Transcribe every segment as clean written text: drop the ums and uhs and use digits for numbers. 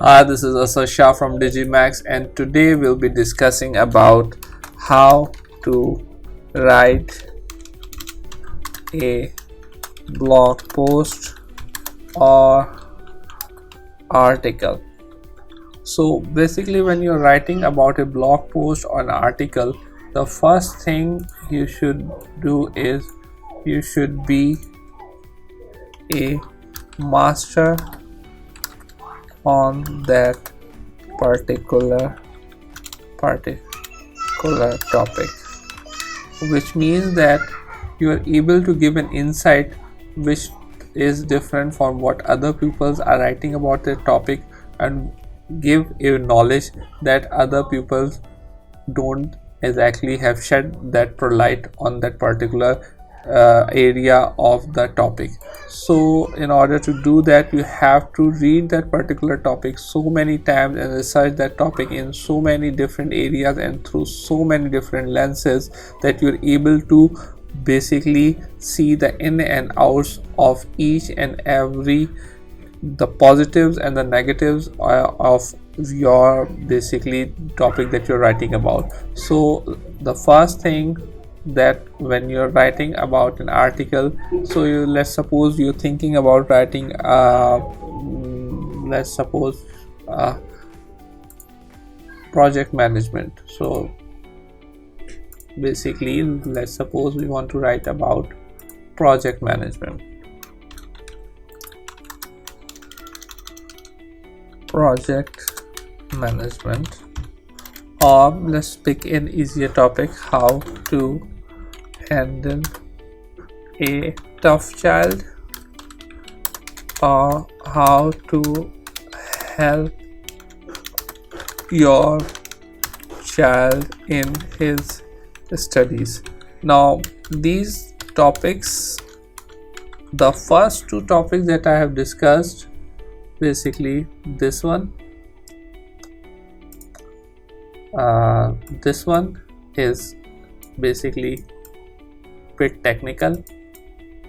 This is Asasha from Digimax, and today we'll be discussing about how to write a blog post or article. So basically, when you're writing about a blog post or an article, the first thing you should do is you should be a master on that particular topic, which means that you are able to give an insight which is different from what other people are writing about the topic, and give a knowledge that other people don't exactly have shed that light on that particular area of the topic. So in order to do that, you have to read that particular topic so many times and research that topic in so many different areas and through so many different lenses that you're able to basically see the in and outs of each and every, the positives and the negatives of your basically topic that you're writing about. So the first thing, that when you're writing about an article, so let's suppose you're thinking about writing let's suppose project management. So basically, let's suppose we want to write about project management. Or let's pick an easier topic: how to handle a tough child, or how to help your child in his studies. Now these topics, the first two topics that I have discussed, basically this one is basically bit technical,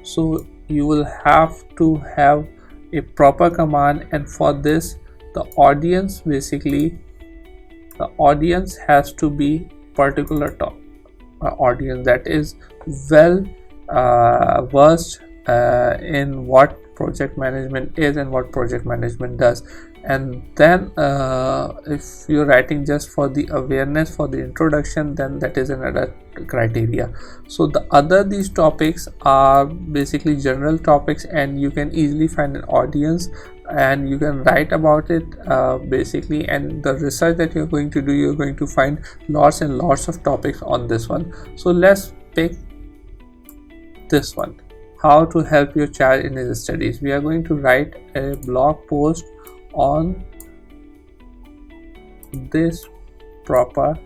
so you will have to have a proper command, and for this the audience has to be particular audience that is well versed in what project management is and what project management does. And then if you're writing just for the awareness, for the introduction, then that is another criteria. So these topics are basically general topics, and you can easily find an audience and you can write about it basically. And the research that you're going to do, you're going to find lots and lots of topics on this one. So let's pick this one: how to help your child in his studies. We are going to write a blog post on this proper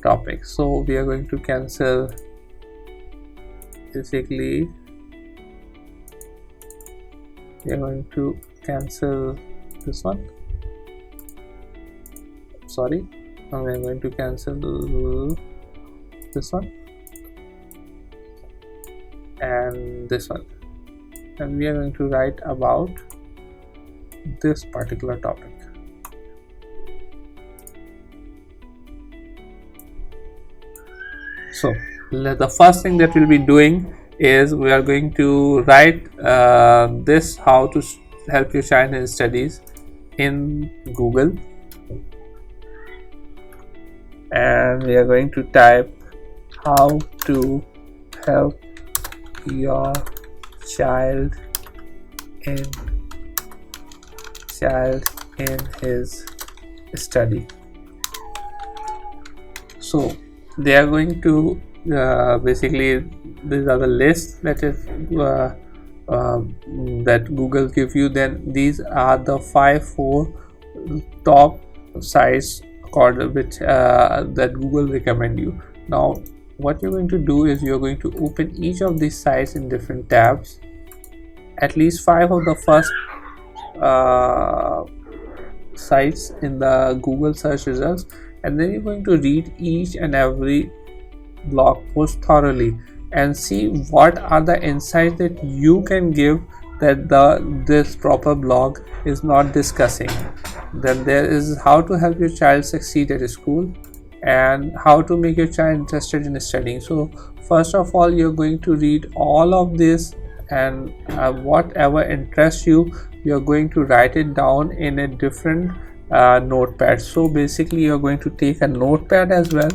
topic. So we are going to cancel, basically we are going to cancel this one, sorry, and we are going to cancel this one and this one, and we are going to write about this particular topic. So the first thing that we'll be doing is we are going to write this: how to help your child in studies, in Google, and we are going to type how to help your child in his study. So they are going to basically, these are the lists that is that Google give you. Then these are the 4 top sites which that Google recommend you. Now what you're going to do is you're going to open each of these sites in different tabs, at least 5 of the first sites in the Google search results, and then you're going to read each and every blog post thoroughly and see what are the insights that you can give that this proper blog is not discussing. Then there is how to help your child succeed at school and how to make your child interested in studying. So first of all, you're going to read all of this, and whatever interests you, you're going to write it down in a different notepad. So basically you're going to take a notepad as well.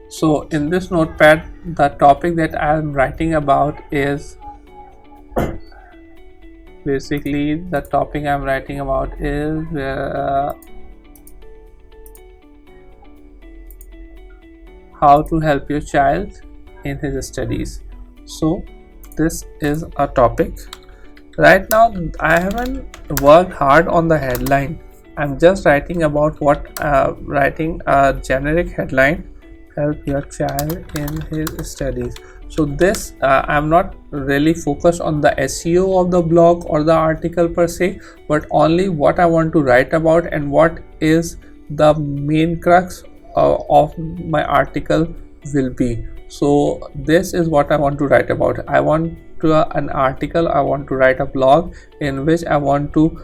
So in this notepad, the topic that I'm writing about is basically the topic I'm writing about is how to help your child in his studies. So this is a topic. Right now I haven't worked hard on the headline. I'm just writing about writing a generic headline: help your child in his studies. So this I'm not really focused on the SEO of the blog or the article per se, but only what I want to write about and what is the main crux of my article will be. So this is what I want to write about. I want an article, I want to write a blog in which I want to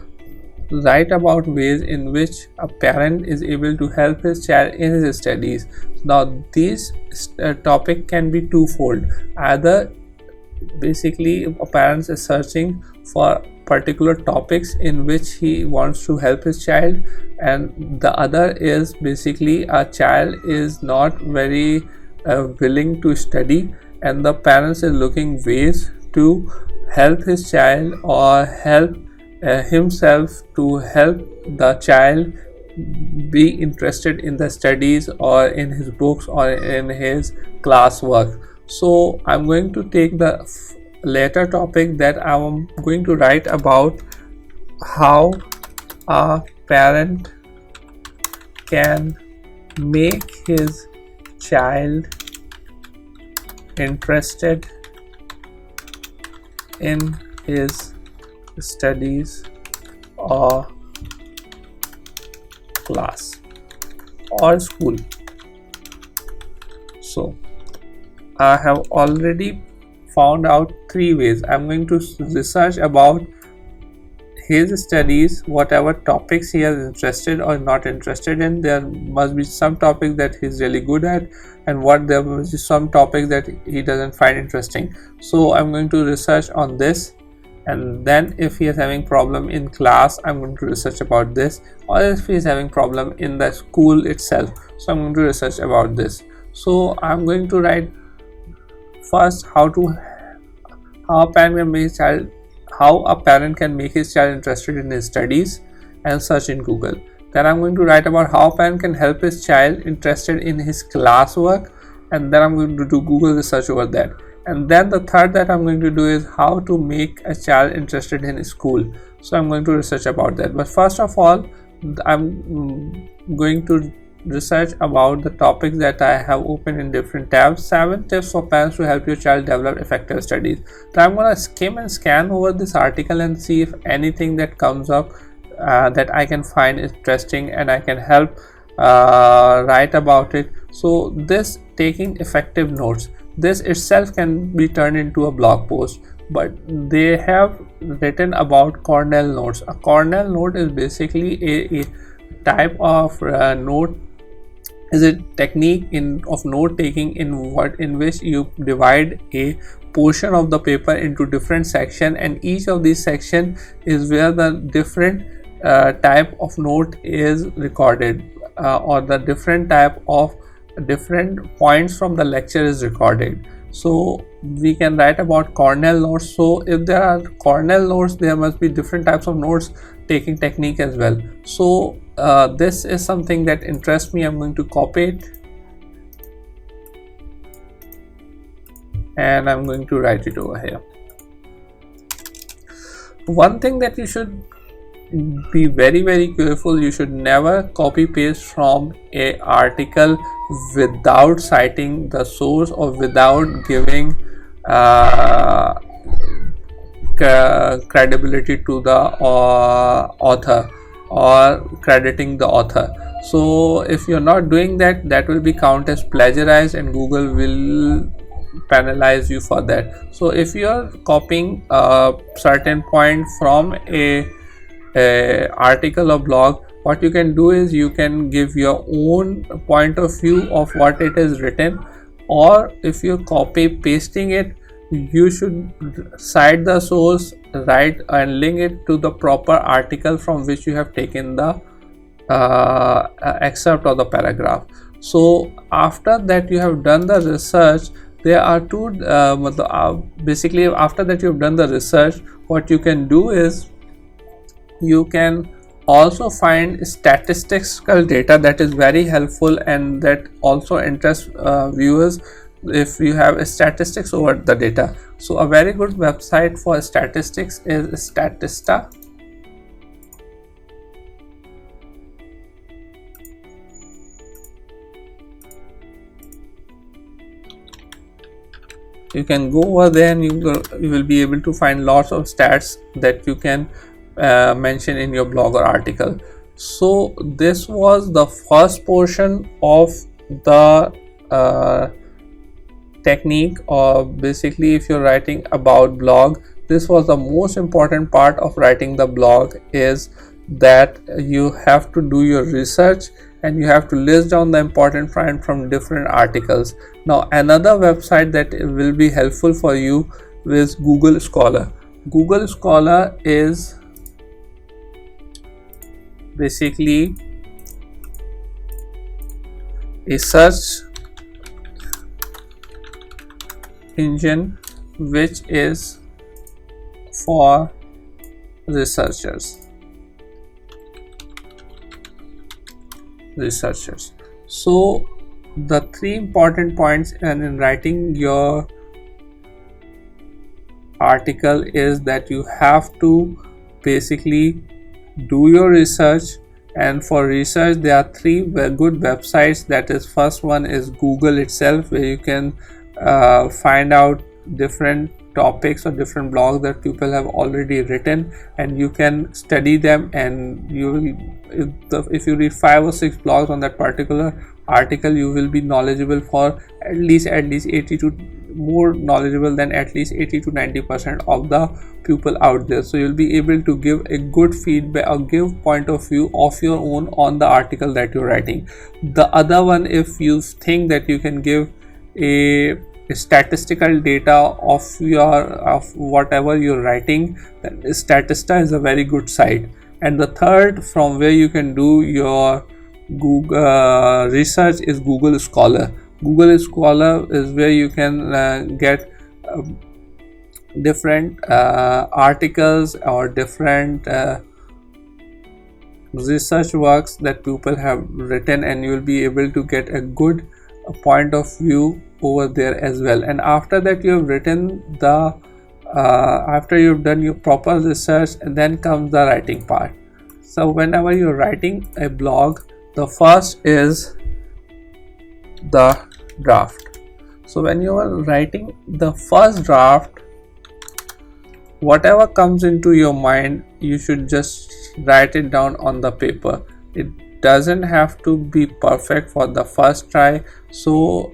write about ways in which a parent is able to help his child in his studies. Now this topic can be twofold. Either basically a parent is searching for particular topics in which he wants to help his child, and the other is basically a child is not very willing to study, and the parents is looking ways to help his child or help himself to help the child be interested in the studies or in his books or in his classwork. So I'm going to take the later topic that I'm going to write about how a parent can make his child interested in his studies or class or school. So I have already found out 3 ways. I'm going to research about his studies, whatever topics he is interested or not interested in. There must be some topics that he's really good at, and there must be some topics that he doesn't find interesting. So I'm going to research on this, and then if he is having problem in class, I'm going to research about this, or if he is having problem in the school itself, so I'm going to research about this. So I'm going to write first how a parent can make his child interested in his studies and search in Google. Then I'm going to write about how a parent can help his child interested in his classwork, and then I'm going to do Google research over that. And then the third that I'm going to do is how to make a child interested in school. So I'm going to research about that. But first of all, I'm going to research about the topics that I have opened in different tabs. 7 tips for parents to help your child develop effective studies. So I'm going to skim and scan over this article and see if anything that comes up that I can find interesting and I can help write about it. So this taking effective notes, this itself can be turned into a blog post, but they have written about Cornell notes. A Cornell note is basically a type of note, is a technique of note taking in which you divide a portion of the paper into different sections, and each of these sections is where the different type of note is recorded, or the different type of different points from the lecture is recorded. So we can write about Cornell notes. So if there are Cornell notes, there must be different types of notes taking technique as well. So this is something that interests me. I'm going to copy it and I'm going to write it over here. One thing that you should be very careful, you should never copy paste from a article without citing the source or without giving credibility to the author or crediting the author. So if you're not doing that, that will be counted as plagiarized and Google will penalize you for that. So if you are copying a certain point from a article or blog, what you can do is you can give your own point of view of what it is written, or if you're copy pasting it, you should cite the source, write and link it to the proper article from which you have taken the excerpt or the paragraph. So after that you have done the research, there are two basically after that you have done the research, what you can do is you can also find statistical data that is very helpful and that also interests viewers if you have statistics over the data. So a very good website for statistics is Statista. You can go over there and you will be able to find lots of stats that you can mention in your blog or article. So this was the first portion of the technique, or basically if you're writing about blog, this was the most important part of writing the blog, is that you have to do your research and you have to list down the important point from different articles. Now another website that will be helpful for you is Google Scholar. Google Scholar is basically a search engine which is for researchers. So the three important points in writing your article is that you have to basically do your research, and for research there are three very good websites. That is, first one is Google itself, where you can find out different topics or different blogs that people have already written, and you can study them, and you will, if you read 5 or 6 blogs on that particular article, you will be knowledgeable for at least 80 to more knowledgeable than at least 80 to 90% of the people out there. So you'll be able to give a good feedback or give point of view of your own on the article that you're writing. The other one, if you think that you can give a statistical data of whatever you're writing, then Statista is a very good site. And the third, from where you can do your Google research, is Google Scholar. Google Scholar is where you can get different articles or different research works that people have written, and you will be able to get a good point of view over there as well. And after that you have written the after you've done your proper research, and then comes the writing part. So whenever you're writing a blog, the first is the draft. So when you are writing the first draft, whatever comes into your mind, you should just write it down on the paper. It doesn't have to be perfect for the first try. So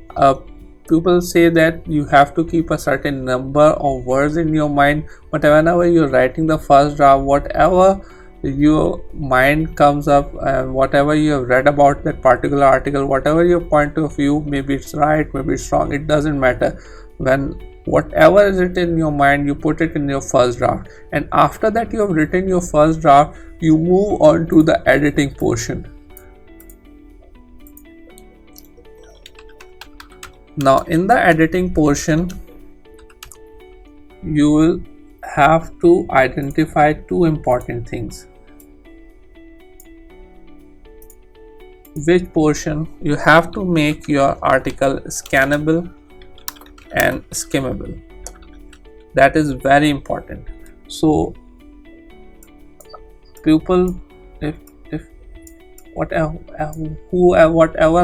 people say that you have to keep a certain number of words in your mind, but whenever you're writing the first draft, whatever your mind comes up and whatever you have read about that particular article, whatever your point of view, maybe it's right, maybe it's wrong, it doesn't matter. When whatever is it in your mind, you put it in your first draft, and after that you have written your first draft, you move on to the editing portion. Now in the editing portion, you will have to identify two important things. Which portion? You have to make your article scannable and skimmable. That is very important. So people, if whatever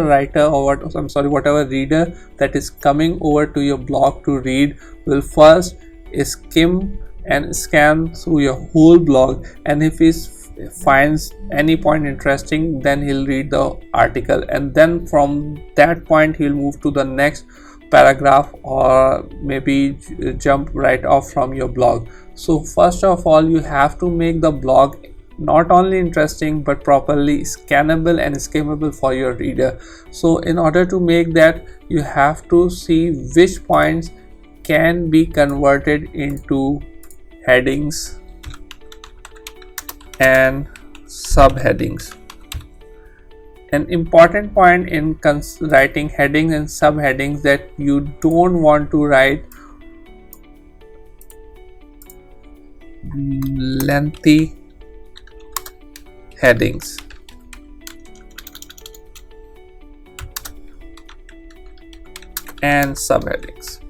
writer or whatever reader that is coming over to your blog to read will first skim and scan through your whole blog, and if he finds any point interesting, then he'll read the article, and then from that point he'll move to the next paragraph or maybe jump right off from your blog. So first of all, you have to make the blog not only interesting but properly scannable and skimmable for your reader. So in order to make that, you have to see which points can be converted into headings and subheadings. An important point in writing headings and subheadings that you don't want to write lengthy headings. And subheadings.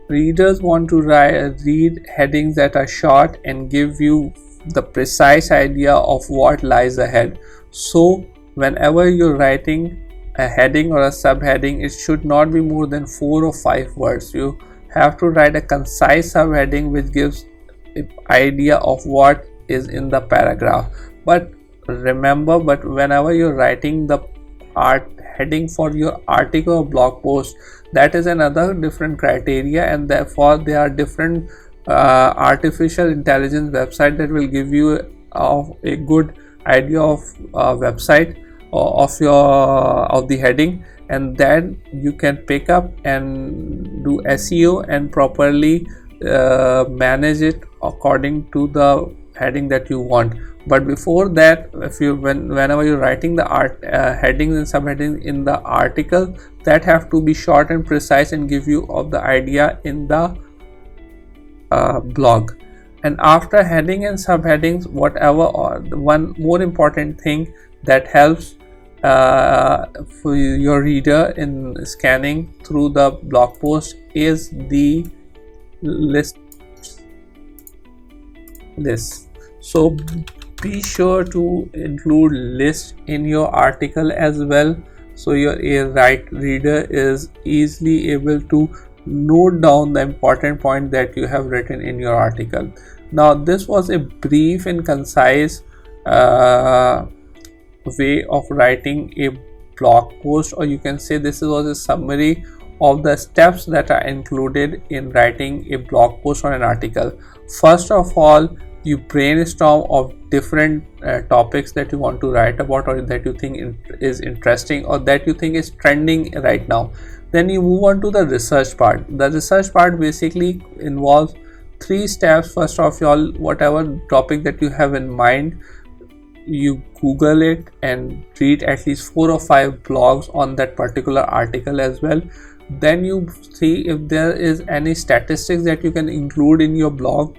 Readers want to read headings that are short and give you the precise idea of what lies ahead. So whenever you're writing a heading or a subheading, it should not be more than 4 or 5 words. You have to write a concise subheading which gives an idea of what is in the paragraph. But remember, whenever you're writing the heading for your article or blog post, that is another different criteria, and therefore there are different artificial intelligence website that will give you a good idea of website of the heading, and then you can pick up and do SEO and properly manage it according to the heading that you want. But before that, whenever you're writing the headings and subheadings in the article, that have to be short and precise and give you of the idea in the blog. And after heading and subheadings, whatever, or the one more important thing that helps for your reader in scanning through the blog post is the list. So be sure to include list in your article as well, so your reader is easily able to note down the important point that you have written in your article. Now this was a brief and concise way of writing a blog post, or you can say this was a summary of the steps that are included in writing a blog post or an article. First of all, you brainstorm of different topics that you want to write about, or that you think is interesting, or that you think is trending right now. Then you move on to the research part. The research part basically involves 3 steps. First of all, whatever topic that you have in mind, you Google it and read at least 4 or 5 blogs on that particular article as well. Then you see if there is any statistics that you can include in your blog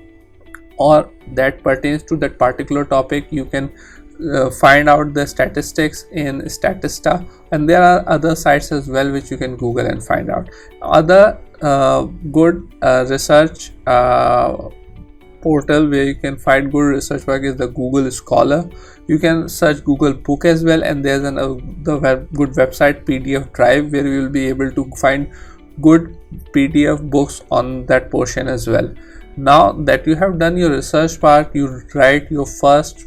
or that pertains to that particular topic. You can find out the statistics in Statista, and there are other sites as well which you can Google and find out. Other good research portal where you can find good research work is the Google Scholar. You can search Google Book as well, and there's good website PDF Drive where you will be able to find good PDF books on that portion as well. Now that you have done your research part, you write your first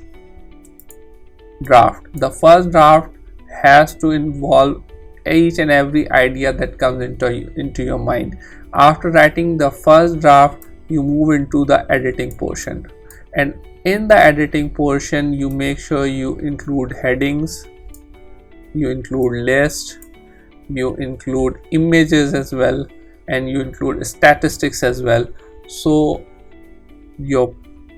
draft. The first draft has to involve each and every idea that comes into your mind. After writing the first draft, you move into the editing portion, and in the editing portion you make sure you include headings, you include lists, you include images as well, and you include statistics as well, so your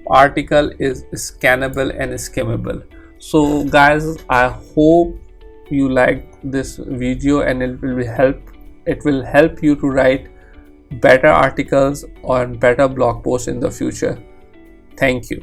article is scannable and skimmable. So guys, I hope you liked this video, and it will help you to write better articles or better blog posts in the future. Thank you.